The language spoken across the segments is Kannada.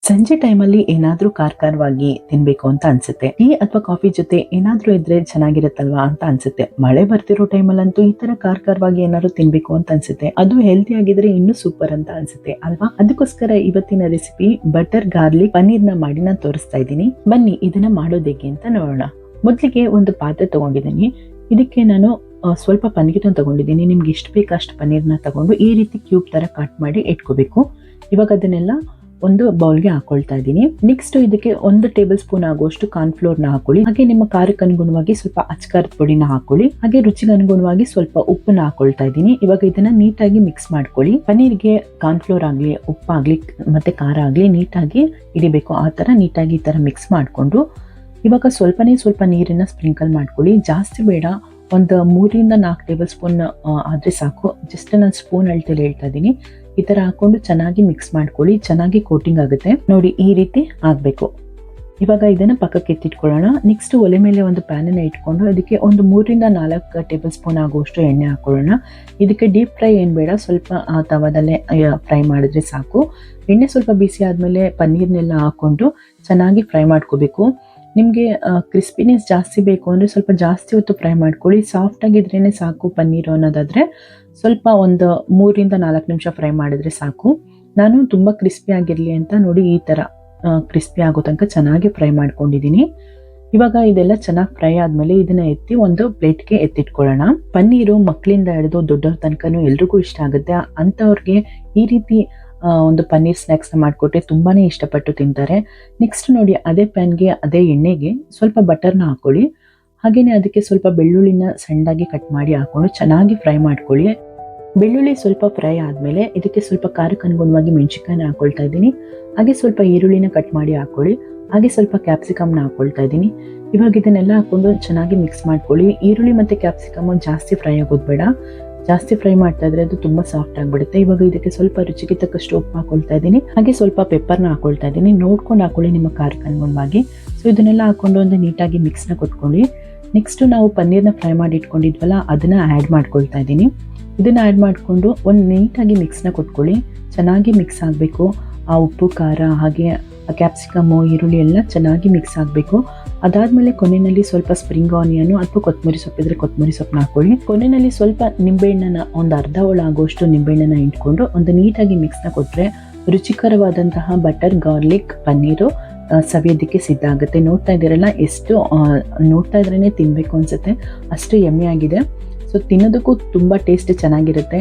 ಸಂಜೆ ಟೈಮಲ್ಲಿ ಏನಾದ್ರೂ ಖಾರವಾಗಿ ತಿನ್ಬೇಕು ಅಂತ ಅನ್ಸುತ್ತೆ. ಟೀ ಅಥವಾ ಕಾಫಿ ಜೊತೆ ಏನಾದ್ರೂ ಇದ್ರೆ ಚೆನ್ನಾಗಿರುತ್ತಲ್ವಾ ಅಂತ ಅನ್ಸುತ್ತೆ. ಮಳೆ ಬರ್ತಿರೋ ಟೈಮಲ್ಲಂತೂ ಈ ತರ ಖಾರವಾಗಿ ಏನಾದ್ರು ತಿನ್ಬೇಕು ಅಂತ ಅನ್ಸುತ್ತೆ. ಅದು ಹೆಲ್ತಿ ಆಗಿದ್ರೆ ಇನ್ನೂ ಸೂಪರ್ ಅಂತ ಅನ್ಸುತ್ತೆ ಅಲ್ವಾ. ಅದಕ್ಕೋಸ್ಕರ ಇವತ್ತಿನ ರೆಸಿಪಿ ಬಟರ್ ಗಾರ್ಲಿಕ್ ಪನ್ನೀರ್ನ ಮಾಡಿ ನಾನು ತೋರಿಸ್ತಾ ಇದ್ದೀನಿ. ಬನ್ನಿ ಇದನ್ನ ಮಾಡೋದು ಹೇಗೆ ಅಂತ ನೋಡೋಣ. ಮೊದಲಿಗೆ ಒಂದು ಪಾತ್ರೆ ತಗೊಂಡಿದ್ದೀನಿ. ಇದಕ್ಕೆ ನಾನು ಸ್ವಲ್ಪ ಪನ್ನೀರ್ನ ತಗೊಂಡಿದ್ದೀನಿ. ನಿಮ್ಗೆ ಎಷ್ಟು ಬೇಕು ಅಷ್ಟು ಪನ್ನೀರ್ನ ತಗೊಂಡು ಈ ರೀತಿ ಕ್ಯೂಬ್ ತರ ಕಟ್ ಮಾಡಿ ಇಟ್ಕೋಬೇಕು. ಇವಾಗ ಅದನ್ನೆಲ್ಲ ಒಂದು ಬೌಲ್ಗೆ ಹಾಕೊಳ್ತಾ ಇದ್ದೀನಿ. ನೆಕ್ಸ್ಟ್ ಇದಕ್ಕೆ 1 ಟೇಬಲ್ ಸ್ಪೂನ್ ಆಗುವಷ್ಟು ಕಾರ್ನ್ಫ್ಲೋರ್ನ ಹಾಕೊಳ್ಳಿ. ಹಾಗೆ ನಿಮ್ಮ ಖಾರಕ್ಕೆ ಅನುಗುಣವಾಗಿ ಸ್ವಲ್ಪ ಅಚ್ಕಾರದ ಪುಡಿನ ಹಾಕೊಳ್ಳಿ. ಹಾಗೆ ರುಚಿಗೆ ಅನುಗುಣವಾಗಿ ಸ್ವಲ್ಪ ಉಪ್ಪನ್ನ ಹಾಕೊಳ್ತಾ ಇದ್ದೀನಿ. ಇವಾಗ ಇದನ್ನ ನೀಟಾಗಿ ಮಿಕ್ಸ್ ಮಾಡ್ಕೊಳ್ಳಿ. ಪನ್ನೀರ್ಗೆ ಕಾರ್ನ್ಫ್ಲೋರ್ ಆಗ್ಲಿ, ಉಪ್ಪಾಗ್ಲಿ ಮತ್ತೆ ಖಾರ ಆಗ್ಲಿ ನೀಟಾಗಿ ಹಿಡಿಬೇಕು. ಆ ತರ ನೀಟಾಗಿ ಈ ತರ ಮಿಕ್ಸ್ ಮಾಡ್ಕೊಂಡು ಇವಾಗ ಸ್ವಲ್ಪ ನೀರನ್ನ ಸ್ಪ್ರಿಂಕಲ್ ಮಾಡ್ಕೊಳ್ಳಿ. ಜಾಸ್ತಿ ಬೇಡ, ಒಂದು 3 ರಿಂದ 4 ಟೇಬಲ್ ಸ್ಪೂನ್ ಆದ್ರೆ ಸಾಕು. ಜಸ್ಟ್ ನಾನು ಸ್ಪೂನ್ ಅಳತೆಯಲ್ಲಿ ಹೇಳ್ತಾ ಇದ್ದೀನಿ. ಈ ತರ ಹಾಕೊಂಡು ಚೆನ್ನಾಗಿ ಮಿಕ್ಸ್ ಮಾಡ್ಕೊಳ್ಳಿ. ಚೆನ್ನಾಗಿ ಕೋಟಿಂಗ್ ಆಗುತ್ತೆ ನೋಡಿ, ಈ ರೀತಿ ಆಗ್ಬೇಕು. ಇವಾಗ ಇದನ್ನ ಪಕ್ಕಕ್ಕೆ ಎತ್ತಿಟ್ಕೊಳ್ಳೋಣ. ನೆಕ್ಸ್ಟ್ ಒಲೆ ಮೇಲೆ ಒಂದು ಪ್ಯಾನ್ ಅನ್ನ ಇಟ್ಕೊಂಡು ಅದಕ್ಕೆ ಒಂದು 3 ರಿಂದ 4 ಟೇಬಲ್ ಸ್ಪೂನ್ ಆಗುವಷ್ಟು ಎಣ್ಣೆ ಹಾಕೊಳ್ಳೋಣ. ಇದಕ್ಕೆ ಡೀಪ್ ಫ್ರೈ ಏನ್ ಬೇಡ, ಸ್ವಲ್ಪ ತವಾದಲ್ಲೇ ಫ್ರೈ ಮಾಡಿದ್ರೆ ಸಾಕು. ಎಣ್ಣೆ ಸ್ವಲ್ಪ ಬಿಸಿ ಆದ್ಮೇಲೆ ಪನ್ನೀರ್ನೆಲ್ಲ ಹಾಕೊಂಡು ಚೆನ್ನಾಗಿ ಫ್ರೈ ಮಾಡ್ಕೋಬೇಕು. ನಿಮಗೆ ಕ್ರಿಸ್ಪಿನೆಸ್ ಜಾಸ್ತಿ ಬೇಕು ಅಂದರೆ ಸ್ವಲ್ಪ ಜಾಸ್ತಿ ಹೊತ್ತು ಫ್ರೈ ಮಾಡ್ಕೊಳ್ಳಿ. ಸಾಫ್ಟ್ ಆಗಿದ್ರೇ ಸಾಕು ಪನ್ನೀರು ಅನ್ನೋದಾದರೆ ಸ್ವಲ್ಪ ಒಂದು 3 ರಿಂದ 4 ನಿಮಿಷ ಫ್ರೈ ಮಾಡಿದ್ರೆ ಸಾಕು. ನಾನು ತುಂಬ ಕ್ರಿಸ್ಪಿ ಆಗಿರಲಿ ಅಂತ ನೋಡಿ ಈ ಥರ ಕ್ರಿಸ್ಪಿ ಆಗೋ ತನಕ ಚೆನ್ನಾಗಿ ಫ್ರೈ ಮಾಡ್ಕೊಂಡಿದ್ದೀನಿ. ಇವಾಗ ಇದೆಲ್ಲ ಚೆನ್ನಾಗಿ ಫ್ರೈ ಆದಮೇಲೆ ಇದನ್ನ ಎತ್ತಿ ಒಂದು ಪ್ಲೇಟ್ಗೆ ಎತ್ತಿಟ್ಕೊಳ್ಳೋಣ. ಪನ್ನೀರು ಮಕ್ಕಳಿಂದ ಹಿಡಿದು ದೊಡ್ಡವ್ರ ತನಕನೂ ಎಲ್ರಿಗೂ ಇಷ್ಟ ಆಗುತ್ತೆ. ಅಂಥವ್ರಿಗೆ ಈ ರೀತಿ ಒಂದು ಪನ್ನೀರ್ ಸ್ನ್ಯಾಕ್ಸ್ನ ಮಾಡಿಕೊಟ್ರೆ ತುಂಬಾನೇ ಇಷ್ಟಪಟ್ಟು ತಿಂತಾರೆ. ನೆಕ್ಸ್ಟ್ ನೋಡಿ, ಅದೇ ಪ್ಯಾನ್ಗೆ ಅದೇ ಎಣ್ಣೆಗೆ ಸ್ವಲ್ಪ ಬಟರ್ನ ಹಾಕೊಳ್ಳಿ. ಹಾಗೇನೆ ಅದಕ್ಕೆ ಸ್ವಲ್ಪ ಬೆಳ್ಳುಳ್ಳಿನ ಸಣ್ಣದಾಗಿ ಕಟ್ ಮಾಡಿ ಹಾಕೊಂಡು ಚೆನ್ನಾಗಿ ಫ್ರೈ ಮಾಡ್ಕೊಳ್ಳಿ. ಬೆಳ್ಳುಳ್ಳಿ ಸ್ವಲ್ಪ ಫ್ರೈ ಆದಮೇಲೆ ಇದಕ್ಕೆ ಸ್ವಲ್ಪ ಖಾರಕ್ಕೆ ಅನುಗುಣವಾಗಿ ಮೆಣಸಿನಕಾಯಿನ ಹಾಕೊಳ್ತಾ ಇದ್ದೀನಿ. ಹಾಗೆ ಸ್ವಲ್ಪ ಈರುಳ್ಳಿನ ಕಟ್ ಮಾಡಿ ಹಾಕೊಳ್ಳಿ. ಹಾಗೆ ಸ್ವಲ್ಪ ಕ್ಯಾಪ್ಸಿಕಮ್ನ ಹಾಕೊಳ್ತಾ ಇದ್ದೀನಿ. ಇವಾಗ ಇದನ್ನೆಲ್ಲ ಹಾಕೊಂಡು ಚೆನ್ನಾಗಿ ಮಿಕ್ಸ್ ಮಾಡ್ಕೊಳ್ಳಿ. ಈರುಳ್ಳಿ ಮತ್ತೆ ಕ್ಯಾಪ್ಸಿಕಮ್ ಜಾಸ್ತಿ ಫ್ರೈ ಆಗೋದು ಬೇಡ. ಜಾಸ್ತಿ ಫ್ರೈ ಮಾಡ್ತಾ ಇದ್ರೆ ಅದು ತುಂಬಾ ಸಾಫ್ಟ್ ಆಗಿಬಿಡುತ್ತೆ. ಇವಾಗ ಇದಕ್ಕೆ ಸ್ವಲ್ಪ ರುಚಿಗೆ ತಕ್ಕಷ್ಟು ಉಪ್ಪು ಹಾಕೊಳ್ತಾ ಇದ್ದೀನಿ. ಹಾಗೆ ಸ್ವಲ್ಪ ಪೆಪ್ಪರ್ನ ಹಾಕೊಳ್ತಾ ಇದ್ದೀನಿ. ನೋಡ್ಕೊಂಡು ಹಾಕೊಳ್ಳಿ ನಿಮ್ಮ ಖಾರಕ್ಕೆ ಅನುಗುಣವಾಗಿ. ಸೊ ಇದನ್ನೆಲ್ಲ ಹಾಕೊಂಡು ಒಂದು ನೀಟಾಗಿ ಮಿಕ್ಸ್ನ ಕೊಟ್ಕೊಳ್ಳಿ. ನೆಕ್ಸ್ಟ್ ನಾವು ಪನ್ನೀರ್ನ ಫ್ರೈ ಮಾಡಿ ಇಟ್ಕೊಂಡಿದ್ವಲ್ಲ ಅದನ್ನ ಆ್ಯಡ್ ಮಾಡ್ಕೊಳ್ತಾ ಇದ್ದೀನಿ. ಇದನ್ನ ಆ್ಯಡ್ ಮಾಡಿಕೊಂಡು ಒಂದು ನೀಟಾಗಿ ಮಿಕ್ಸ್ನ ಕೊಟ್ಕೊಳ್ಳಿ. ಚೆನ್ನಾಗಿ ಮಿಕ್ಸ್ ಆಗಬೇಕು. ಆ ಉಪ್ಪು, ಖಾರ ಹಾಗೆ ಕ್ಯಾಪ್ಸಿಕಮ್ಮು, ಈರುಳ್ಳಿ ಎಲ್ಲ ಚೆನ್ನಾಗಿ ಮಿಕ್ಸ್ ಆಗಬೇಕು. ಅದಾದ್ಮೇಲೆ ಕೊನೆಯಲ್ಲಿ ಸ್ವಲ್ಪ ಸ್ಪ್ರಿಂಗ್ ಆನಿಯನ್ ಅಥವಾ ಕೊತ್ತಂಬರಿ ಸೊಪ್ಪು ಇದ್ರೆ ಕೊತ್ತಂಬರಿ ಸೊಪ್ಪನ್ನ ಹಾಕೊಳ್ಳಿ. ಕೊನೆಯಲ್ಲಿ ಸ್ವಲ್ಪ ನಿಂಬೆಹಣ್ಣನ್ನ ಒಂದು ಅರ್ಧ ಹೋಳ ಆಗುವಷ್ಟು ನಿಂಬೆಹಣ್ಣನ್ನ ಇಟ್ಕೊಂಡು ಒಂದು ನೀಟಾಗಿ ಮಿಕ್ಸ್ನ ಕೊಟ್ಟರೆ ರುಚಿಕರವಾದಂತಹ ಬಟರ್ ಗಾರ್ಲಿಕ್ ಪನ್ನೀರು ಸವಿಯೋದಕ್ಕೆ ಸಿದ್ಧ ಆಗುತ್ತೆ. ನೋಡ್ತಾ ಇದ್ದೀರಲ್ಲ, ಎಷ್ಟು ನೋಡ್ತಾ ಇದ್ರೇ ತಿನ್ಬೇಕು ಅನ್ಸುತ್ತೆ, ಅಷ್ಟು ಯಮ್ಮಿ ಆಗಿದೆ. ಸೊ ತಿನ್ನೋದಕ್ಕೂ ತುಂಬ ಟೇಸ್ಟ್ ಚೆನ್ನಾಗಿರುತ್ತೆ.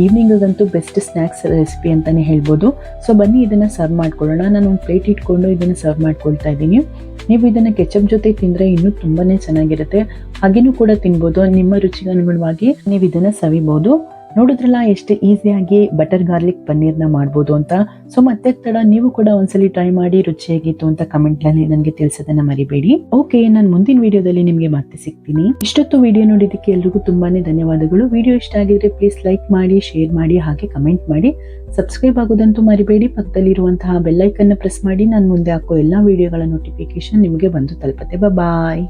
ಈವ್ನಿಂಗಂತೂ ಬೆಸ್ಟ್ ಸ್ನ್ಯಾಕ್ಸ್ ರೆಸಿಪಿ ಅಂತಲೇ ಹೇಳ್ಬೋದು. ಸೊ ಬನ್ನಿ ಇದನ್ನು ಸರ್ವ್ ಮಾಡ್ಕೊಳ್ಳೋಣ. ನಾನು ಒಂದು ಪ್ಲೇಟ್ ಇಟ್ಕೊಂಡು ಇದನ್ನು ಸರ್ವ್ ಮಾಡ್ಕೊಳ್ತಾ ಇದ್ದೀನಿ. ನೀವು ಇದನ್ನು ಕೆಚಪ್ ಜೊತೆ ತಿಂದರೆ ಇನ್ನೂ ತುಂಬಾ ಚೆನ್ನಾಗಿರುತ್ತೆ. ಹಾಗೇನೂ ಕೂಡ ತಿನ್ಬೋದು. ನಿಮ್ಮ ರುಚಿಗೆ ಅನುಗುಣವಾಗಿ ನೀವು ಇದನ್ನು ಸವಿಬೋದು. ನೋಡಿದ್ರಲ್ಲ ಎಷ್ಟು ಈಸಿಯಾಗಿ ಬಟರ್ ಗಾರ್ಲಿಕ್ ಪನ್ನೀರ್ನ ಮಾಡ್ಬೋದು ಅಂತ. ಸೊ ಮತ್ತೆ ತಡ, ನೀವು ಕೂಡ ಒಂದ್ಸಲಿ ಟ್ರೈ ಮಾಡಿ ರುಚಿ ಹೇಗಿತ್ತು ಅಂತ ಕಮೆಂಟ್ನಲ್ಲಿ ನನಗೆ ತಿಳಿಸೋದನ್ನ ಮರಿಬೇಡಿ. ಓಕೆ, ನಾನು ಮುಂದಿನ ವಿಡಿಯೋದಲ್ಲಿ ನಿಮಗೆ ಮತ್ತೆ ಸಿಗ್ತೀನಿ. ಇಷ್ಟೊತ್ತು ವಿಡಿಯೋ ನೋಡಿದ್ದಕ್ಕೆ ಎಲ್ರಿಗೂ ತುಂಬಾನೇ ಧನ್ಯವಾದಗಳು. ವಿಡಿಯೋ ಇಷ್ಟ ಆಗಿದ್ರೆ ಪ್ಲೀಸ್ ಲೈಕ್ ಮಾಡಿ, ಶೇರ್ ಮಾಡಿ, ಹಾಗೆ ಕಮೆಂಟ್ ಮಾಡಿ. ಸಬ್ಸ್ಕ್ರೈಬ್ ಆಗೋದಂತೂ ಮರಿಬೇಡಿ. ಪಕ್ಕದಲ್ಲಿರುವಂತಹ ಬೆಲ್ ಐಕನ್ನ ಪ್ರೆಸ್ ಮಾಡಿ. ನಾನು ಮುಂದೆ ಹಾಕೋ ಎಲ್ಲಾ ವಿಡಿಯೋಗಳ ನೋಟಿಫಿಕೇಶನ್ ನಿಮಗೆ ಬಂದು ತಲುಪುತ್ತೆ. ಬಾಯ್.